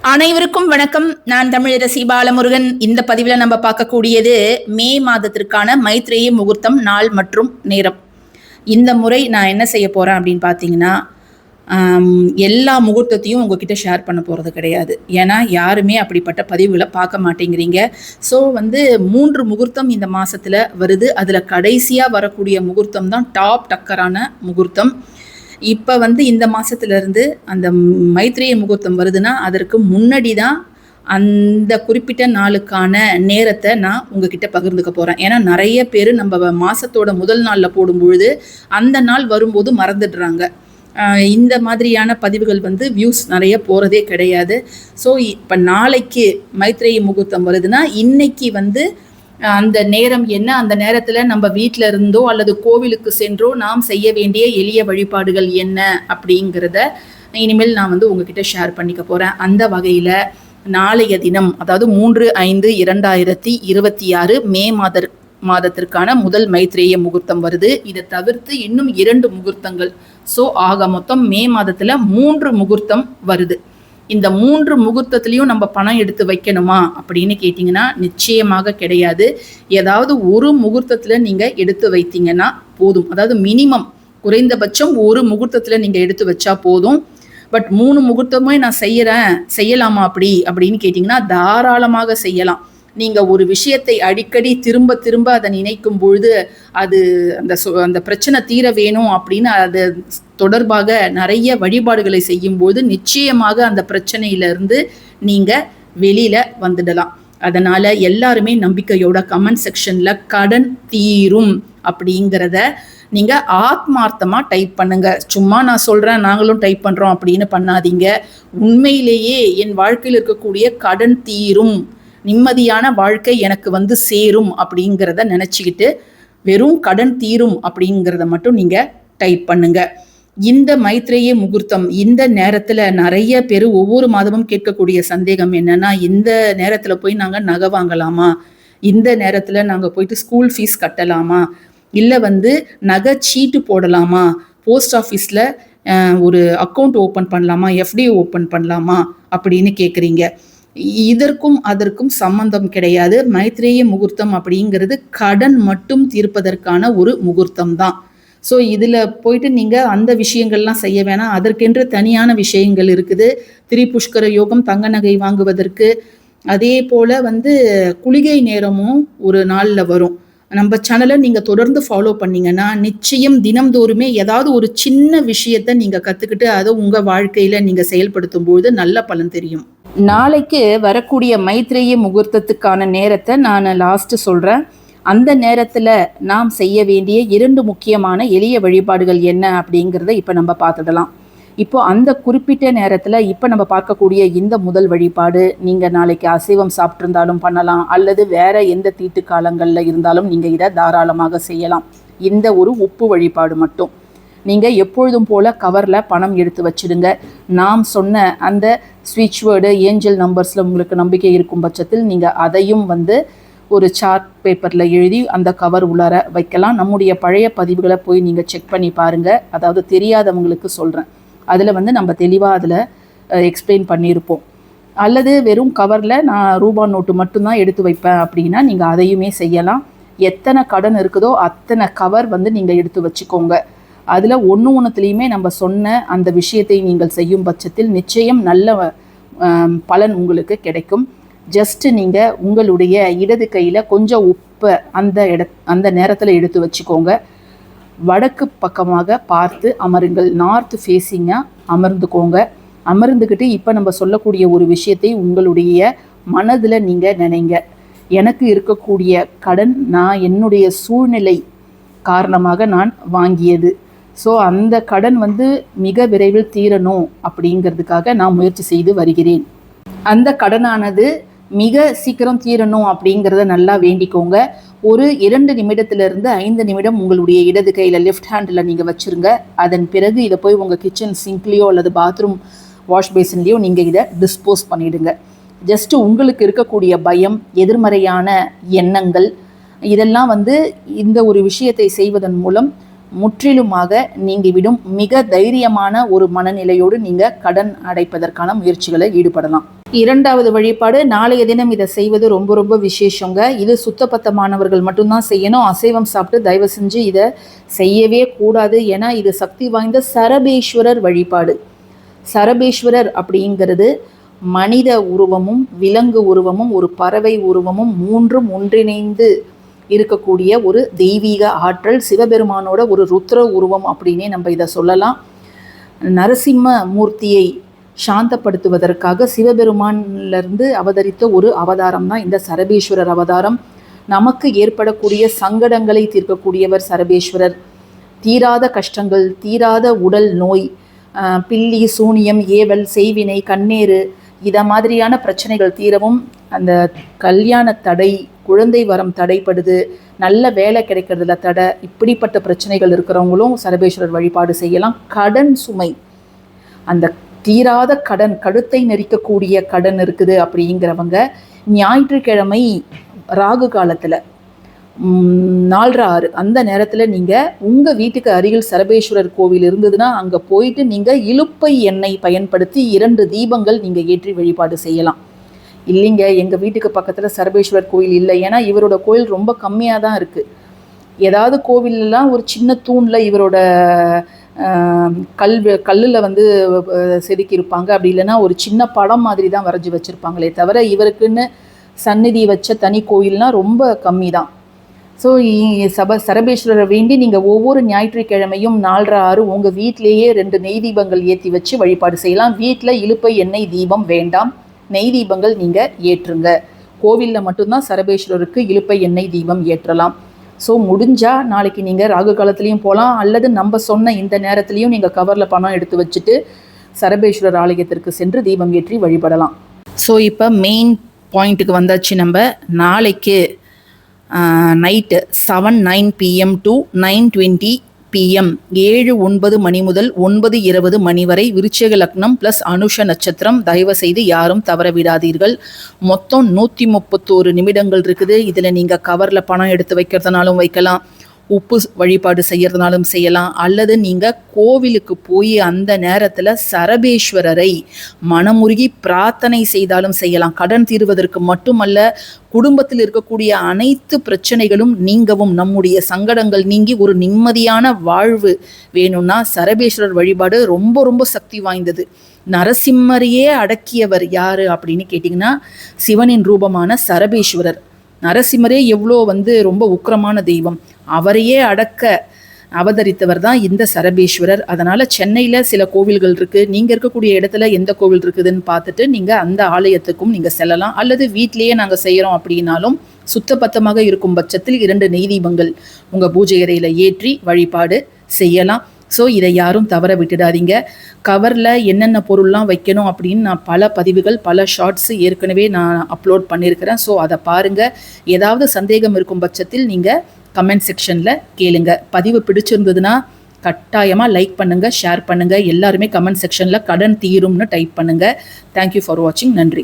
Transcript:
அனைவருக்கும் வணக்கம். நான் தமிழரசி பாலமுருகன். இந்த பதிவில் நம்ம பார்க்கக்கூடியது மே மாதத்திற்கான மைத்ரேயி முகூர்த்தம் நாள் மற்றும் நேரம். இந்த முறை நான் என்ன செய்ய போகிறேன் அப்படின்னு பார்த்தீங்கன்னா, எல்லா முகூர்த்தத்தையும் உங்ககிட்ட ஷேர் பண்ண போகிறது கிடையாது. ஏன்னா யாருமே அப்படிப்பட்ட பதிவுகளை பார்க்க மாட்டேங்கிறீங்க. ஸோ 3 முகூர்த்தம் இந்த மாதத்தில் வருது. அதில் கடைசியாக வரக்கூடிய முகூர்த்தம் தான் டாப் டக்கரான முகூர்த்தம். இப்போ இந்த மாதத்துலேருந்து அந்த மைத்ரேயி முகூர்த்தம் வருதுன்னா அதற்கு முன்னாடி தான் அந்த குறிப்பிட்ட நாளுக்கான நேரத்தை நான் உங்ககிட்ட பகிர்ந்துக்க போகிறேன். ஏன்னா நிறைய பேர் நம்ம மாதத்தோட முதல் நாளில் போடும்பொழுது அந்த நாள் வரும்போது மறந்துடுறாங்க. இந்த மாதிரியான பதிவுகள் வியூஸ் நிறைய போகிறதே கிடையாது. ஸோ இப்போ நாளைக்கு மைத்ரேயி முகூர்த்தம் வருதுன்னா இன்னைக்கு அந்த நேரம் என்ன, அந்த நேரத்தில் நம்ம வீட்டில் இருந்தோ அல்லது கோவிலுக்கு சென்றோ நாம் செய்ய வேண்டிய எளிய வழிபாடுகள் என்ன அப்படிங்கிறத இனிமேல் நான் உங்ககிட்ட ஷேர் பண்ணிக்க போகிறேன். அந்த வகையில் நாளைய தினம், அதாவது 3/5/2026 மே மாதத்திற்கான முதல் மைத்ரேய முகூர்த்தம் வருது. இதை தவிர்த்து இன்னும் 2 முகூர்த்தங்கள். ஸோ ஆக மொத்தம் மே மாதத்தில் 3 முகூர்த்தம் வருது. இந்த 3 முகூர்த்தத்துலேயும் நம்ம பணம் எடுத்து வைக்கணுமா அப்படின்னு கேட்டிங்கன்னா நிச்சயமாக கிடையாது. ஏதாவது ஒரு முகூர்த்தத்தில் நீங்கள் எடுத்து வைத்தீங்கன்னா போதும். அதாவது மினிமம் குறைந்தபட்சம் ஒரு முகூர்த்தத்தில் நீங்கள் எடுத்து வச்சா போதும். பட் 3 முகூர்த்தமே நான் செய்யலாமா அப்படின்னு கேட்டிங்கன்னா தாராளமாக செய்யலாம். நீங்கள் ஒரு விஷயத்தை அடிக்கடி திரும்ப அதை நினைக்கும் பொழுது அது அந்த பிரச்சனை தீர வேணும் அப்படின்னு அது தொடர்பாக நிறைய வழிபாடுகளை செய்யும்போது நிச்சயமாக அந்த பிரச்சனையிலிருந்து நீங்கள் வெளியில் வந்துடலாம். அதனால் எல்லாருமே நம்பிக்கையோட கமெண்ட் செக்ஷனில் கடன் தீரும் அப்படிங்கிறத நீங்கள் ஆத்மார்த்தமாக டைப் பண்ணுங்க. சும்மா நான் சொல்கிறேன் நாங்களும் டைப் பண்ணுறோம் அப்படின்னு பண்ணாதீங்க. உண்மையிலேயே என் வாழ்க்கையில் இருக்கக்கூடிய கடன் தீரும், நிம்மதியான வாழ்க்கை எனக்கு சேரும் அப்படிங்கிறத நினச்சிக்கிட்டு வெறும் கடன் தீரும் அப்படிங்கிறத மட்டும் நீங்கள் டைப் பண்ணுங்க. இந்த மைத்ரேயி முகூர்த்தம் இந்த நேரத்தில் நிறைய பேர் ஒவ்வொரு மாதமும் கேட்கக்கூடிய சந்தேகம் என்னன்னா, இந்த நேரத்தில் போய் நாங்கள் நகை வாங்கலாமா, இந்த நேரத்தில் நாங்கள் போயிட்டு ஸ்கூல் ஃபீஸ் கட்டலாமா, இல்லை நகை சீட்டு போடலாமா, போஸ்ட் ஆஃபீஸில் ஒரு அக்கௌண்ட் ஓப்பன் பண்ணலாமா, எஃப்டி ஓப்பன் பண்ணலாமா அப்படின்னு கேட்குறீங்க. இதற்கும் அதற்கும் சம்பந்தம் கிடையாது. மைத்ரேயி முகூர்த்தம் அப்படிங்கிறது கடன் மட்டும் தீர்ப்பதற்கான ஒரு முகூர்த்தம் தான். ஸோ இதில் போயிட்டு நீங்கள் அந்த விஷயங்கள்லாம் செய்ய வேணாம். அதற்கென்று தனியான விஷயங்கள் இருக்குது. திரிபுஷ்கர யோகம், தங்க நகை வாங்குவதற்கு. அதே போல் குளிகை நேரமும் ஒரு நாளில் வரும். நம்ம சேனலை நீங்கள் தொடர்ந்து ஃபாலோ பண்ணிங்கன்னா நிச்சயம் தினம்தோறுமே ஏதாவது ஒரு சின்ன விஷயத்தை நீங்கள் கற்றுக்கிட்டு அதை உங்கள் வாழ்க்கையில் நீங்கள் செயல்படுத்தும் பொழுது நல்ல பலன் தெரியும். நாளைக்கு வரக்கூடிய மைத்ரேயி முகூர்த்தத்துக்கான நேரத்தை நான் லாஸ்ட்டு சொல்கிறேன். அந்த நேரத்தில் நாம் செய்ய வேண்டிய 2 முக்கியமான எளிய வழிபாடுகள் என்ன அப்படிங்கிறத இப்போ நம்ம பார்த்துடலாம். இப்போ அந்த குறிப்பிட்ட நேரத்தில் இப்போ நம்ம பார்க்கக்கூடிய இந்த முதல் வழிபாடு நீங்கள் நாளைக்கு அசைவம் சாப்பிட்ருந்தாலும் பண்ணலாம், அல்லது வேறு எந்த தீட்டு காலங்களில் இருந்தாலும் நீங்கள் இதை தாராளமாக செய்யலாம். இந்த ஒரு உப்பு வழிபாடு மட்டும் நீங்கள் எப்பொழுதும் போல் கவரில் பணம் எடுத்து வச்சுடுங்க. நாம் சொன்ன அந்த ஸ்விட்ச் வேர்டு, ஏஞ்சல் நம்பர்ஸில் உங்களுக்கு நம்பிக்கை இருக்கும் பட்சத்தில் நீங்கள் அதையும் ஒரு சார்ட் பேப்பரில் எழுதி அந்த கவர் உள்ளார வைக்கலாம். நம்முடைய பழைய பதிவுகளை போய் நீங்கள் செக் பண்ணி பாருங்கள். அதாவது தெரியாதவங்களுக்கு சொல்கிறேன். அதில் நம்ம தெளிவாக அதில் எக்ஸ்பிளைன் பண்ணியிருப்போம். அல்லது வெறும் கவரில் நான் ரூபா நோட்டு மட்டும்தான் எடுத்து வைப்பேன் அப்படின்னா நீங்கள் அதையுமே செய்யலாம். எத்தனை கடன் இருக்குதோ அத்தனை கவர் நீங்கள் எடுத்து வச்சுக்கோங்க. அதில் ஒன்றுத்துலேயுமே நம்ம சொன்ன அந்த விஷயத்தை நீங்கள் செய்யும் பட்சத்தில் நிச்சயம் நல்ல பலன் உங்களுக்கு கிடைக்கும். ஜஸ்ட்டு நீங்கள் உங்களுடைய இடது கையில் கொஞ்சம் உப்பை அந்த நேரத்தில் எடுத்து வச்சுக்கோங்க. வடக்கு பக்கமாக பார்த்து அமருங்கள். நார்த் ஃபேஸிங்காக அமர்ந்துக்கோங்க. அமர்ந்துக்கிட்டு இப்போ நம்ம சொல்லக்கூடிய ஒரு விஷயத்தை உங்களுடைய மனதில் நீங்கள் நினைங்க. எனக்கு இருக்கக்கூடிய கடன் நான் என்னுடைய சூழ்நிலை காரணமாக நான் வாங்கியது. ஸோ அந்த கடன் மிக விரைவில் தீரணும் அப்படிங்கிறதுக்காக நான் முயற்சி செய்து வருகிறேன். அந்த கடனானது மிக சீக்கிரம் தீரணும் அப்படிங்கிறத நல்லா வேண்டிக்கோங்க. ஒரு 2 நிமிடத்திலிருந்து 5 நிமிடம் உங்களுடைய இடது கையில் லெஃப்ட் ஹேண்டில் நீங்கள் வச்சுருங்க. அதன் பிறகு இதை போய் உங்கள் கிச்சன் சிங்க்லேயோ அல்லது பாத்ரூம் வாஷ் பேசின்லேயோ நீங்கள் இதை டிஸ்போஸ் பண்ணிவிடுங்க. ஜஸ்ட்டு உங்களுக்கு இருக்கக்கூடிய பயம், எதிர்மறையான எண்ணங்கள் இதெல்லாம் இந்த ஒரு விஷயத்தை செய்வதன் மூலம் முற்றிலுமாக நீங்கிவிடும். மிக தைரியமான ஒரு மனநிலையோடு நீங்கள் கடன் அடைப்பதற்கான முயற்சிகளை ஈடுபடலாம். இரண்டாவது வழிபாடு, நாளைய தினம் இதை செய்வது ரொம்ப ரொம்ப விசேஷங்க. இது சுத்தபத்தமானவர்கள் மட்டும்தான் செய்யணும். அசைவம் சாப்பிட்டு தயவு செஞ்சு இதை செய்யவே கூடாது. ஏன்னா இது சக்தி வாய்ந்த சரபேஸ்வரர் வழிபாடு. சரபேஸ்வரர் அப்படிங்கிறது மனித உருவமும் விலங்கு உருவமும் ஒரு பறவை உருவமும் மூன்றும் ஒன்றிணைந்து இருக்கக்கூடிய ஒரு தெய்வீக ஆற்றல், சிவபெருமானோட ஒரு ருத்ர உருவம் அப்படின்னே நம்ம இதை சொல்லலாம். நரசிம்ம மூர்த்தியை சாந்தப்படுத்துவதற்காக சிவபெருமானிலிருந்து அவதரித்த ஒரு அவதாரம் தான் இந்த சரபேஸ்வரர் அவதாரம். நமக்கு ஏற்படக்கூடிய சங்கடங்களை தீர்க்கக்கூடியவர் சரபேஸ்வரர். தீராத கஷ்டங்கள், தீராத உடல் நோய், பில்லி சூனியம், ஏவல், செய்வினை, கண்ணேறு இதை மாதிரியான பிரச்சனைகள் தீரவும், அந்த கல்யாண தடை, குழந்தை வரம் தடைப்படுது, நல்ல வேலை கிடைக்கிறதுல தடை, இப்படிப்பட்ட பிரச்சனைகள் இருக்கிறவங்களும் சரபேஸ்வரர் வழிபாடு செய்யலாம். கடன் சுமை, அந்த தீராத கடன், கழுத்தை நெரிக்கக்கூடிய கடன் இருக்குது அப்படிங்கிறவங்க ஞாயிற்றுக்கிழமை ராகு காலத்தில் 4:06 அந்த நேரத்தில் நீங்கள் உங்கள் வீட்டுக்கு அருகில் சரபேஸ்வரர் கோவில் இருந்ததுன்னா அங்கே போயிட்டு நீங்கள் இலுப்பை எண்ணெய் பயன்படுத்தி 2 தீபங்கள் நீங்கள் ஏற்றி வழிபாடு செய்யலாம். இல்லைங்க எங்கள் வீட்டுக்கு பக்கத்தில் சரபேஸ்வரர் கோயில் இல்லை, ஏன்னா இவரோட கோயில் ரொம்ப கம்மியாக தான் இருக்குது. ஏதாவது கோவிலெலாம் ஒரு சின்ன தூணில் இவரோட கல்லில் வந்து செதுக்கியிருப்பாங்க. அப்படி இல்லைன்னா ஒரு சின்ன படம் மாதிரி தான் வரைஞ்சி வச்சுருப்பாங்களே தவிர இவருக்குன்னு சந்நிதி வச்ச தனி கோயில்னால் ரொம்ப கம்மி தான். ஸோ சரபேஸ்வரரை வேண்டி நீங்கள் ஒவ்வொரு ஞாயிற்றுக்கிழமையும் 4:06 உங்கள் வீட்டிலேயே 2 நெய் தீபங்கள் ஏற்றி வச்சு வழிபாடு செய்யலாம். வீட்டில் இலுப்பை எண்ணெய் தீபம் வேண்டாம், நெய் தீபங்கள் நீங்கள் ஏற்றுங்க. கோவிலில் மட்டும்தான் சரபேஸ்வரருக்கு இலுப்பை எண்ணெய் தீபம் ஏற்றலாம். ஸோ முடிஞ்சால் நாளைக்கு நீங்கள் ராகு காலத்துலேயும் போகலாம், அல்லது நம்ம சொன்ன இந்த நேரத்துலையும் நீங்கள் கவரில் பணம் எடுத்து வச்சுட்டு சரபேஸ்வரர் ஆலயத்திற்கு சென்று தீபம் ஏற்றி வழிபடலாம். ஸோ இப்போ மெயின் பாயிண்ட்டுக்கு வந்தாச்சு. நம்ம நாளைக்கு நைட்டு 7:09 PM to 9:20 PM 7:09 மணி முதல் 9:20 மணி வரை விருச்சிக லக்னம் ப்ளஸ் அனுஷ நட்சத்திரம். தயவு செய்து யாரும் தவற விடாதீர்கள். மொத்தம் 131 நிமிடங்கள் இருக்குது. இதில் நீங்கள் கவரில் பணம் எடுத்து வைக்கிறதுனாலும் வைக்கலாம், உப்பு வழிபாடு செய்யறதுனாலும் செய்யலாம், அல்லது நீங்கள் கோவிலுக்கு போய் அந்த நேரத்தில் சரபேஸ்வரரை மனமுருகி பிரார்த்தனை செய்தாலும் செய்யலாம். கடன் தீர்வதற்கு மட்டுமல்ல, குடும்பத்தில் இருக்கக்கூடிய அனைத்து பிரச்சனைகளும் நீங்கவும், நம்முடைய சங்கடங்கள் நீங்கி ஒரு நிம்மதியான வாழ்வு வேணும்னா சரபேஸ்வரர் வழிபாடு ரொம்ப ரொம்ப சக்தி வாய்ந்தது. நரசிம்மரையே அடக்கியவர் யாரு அப்படின்னு கேட்டிங்கன்னா சிவனின் ரூபமான சரபேஸ்வரர். நரசிம்மரே எவ்வளோ ரொம்ப உக்கிரமான தெய்வம், அவரையே அடக்க அவதரித்தவர் தான் இந்த சரபேஸ்வரர். அதனால் சென்னையில் சில கோவில்கள் இருக்குது. நீங்கள் இருக்கக்கூடிய இடத்துல எந்த கோவில் இருக்குதுன்னு பார்த்துட்டு நீங்கள் அந்த ஆலயத்துக்கும் நீங்கள் செல்லலாம். அல்லது வீட்டிலேயே நாங்கள் செய்கிறோம் அப்படின்னாலும் சுத்தபத்தமாக இருக்கும் பட்சத்தில் 2 நெய் தீபங்கள் உங்கள் பூஜை அறையில் ஏற்றி வழிபாடு செய்யலாம். ஸோ இதை யாரும் தவற விட்டுடாதீங்க. கவரில் என்னென்ன பொருள்லாம் வைக்கணும் அப்படின்னு நான் பல பதிவுகள், பல ஷார்ட்ஸு ஏற்கனவே நான் அப்லோட் பண்ணியிருக்கிறேன். ஸோ அதை பாருங்கள். ஏதாவது சந்தேகம் இருக்கும் பட்சத்தில் நீங்கள் கமெண்ட் செக்ஷனில் கேளுங்க. பதிவு பிடிச்சிருந்ததுன்னா கட்டாயமாக லைக் பண்ணுங்கள், ஷேர் பண்ணுங்கள். எல்லாருமே கமெண்ட் செக்ஷனில் கடன் தீரும்னு டைப் பண்ணுங்கள். தேங்க்யூ ஃபார் வாட்சிங். நன்றி.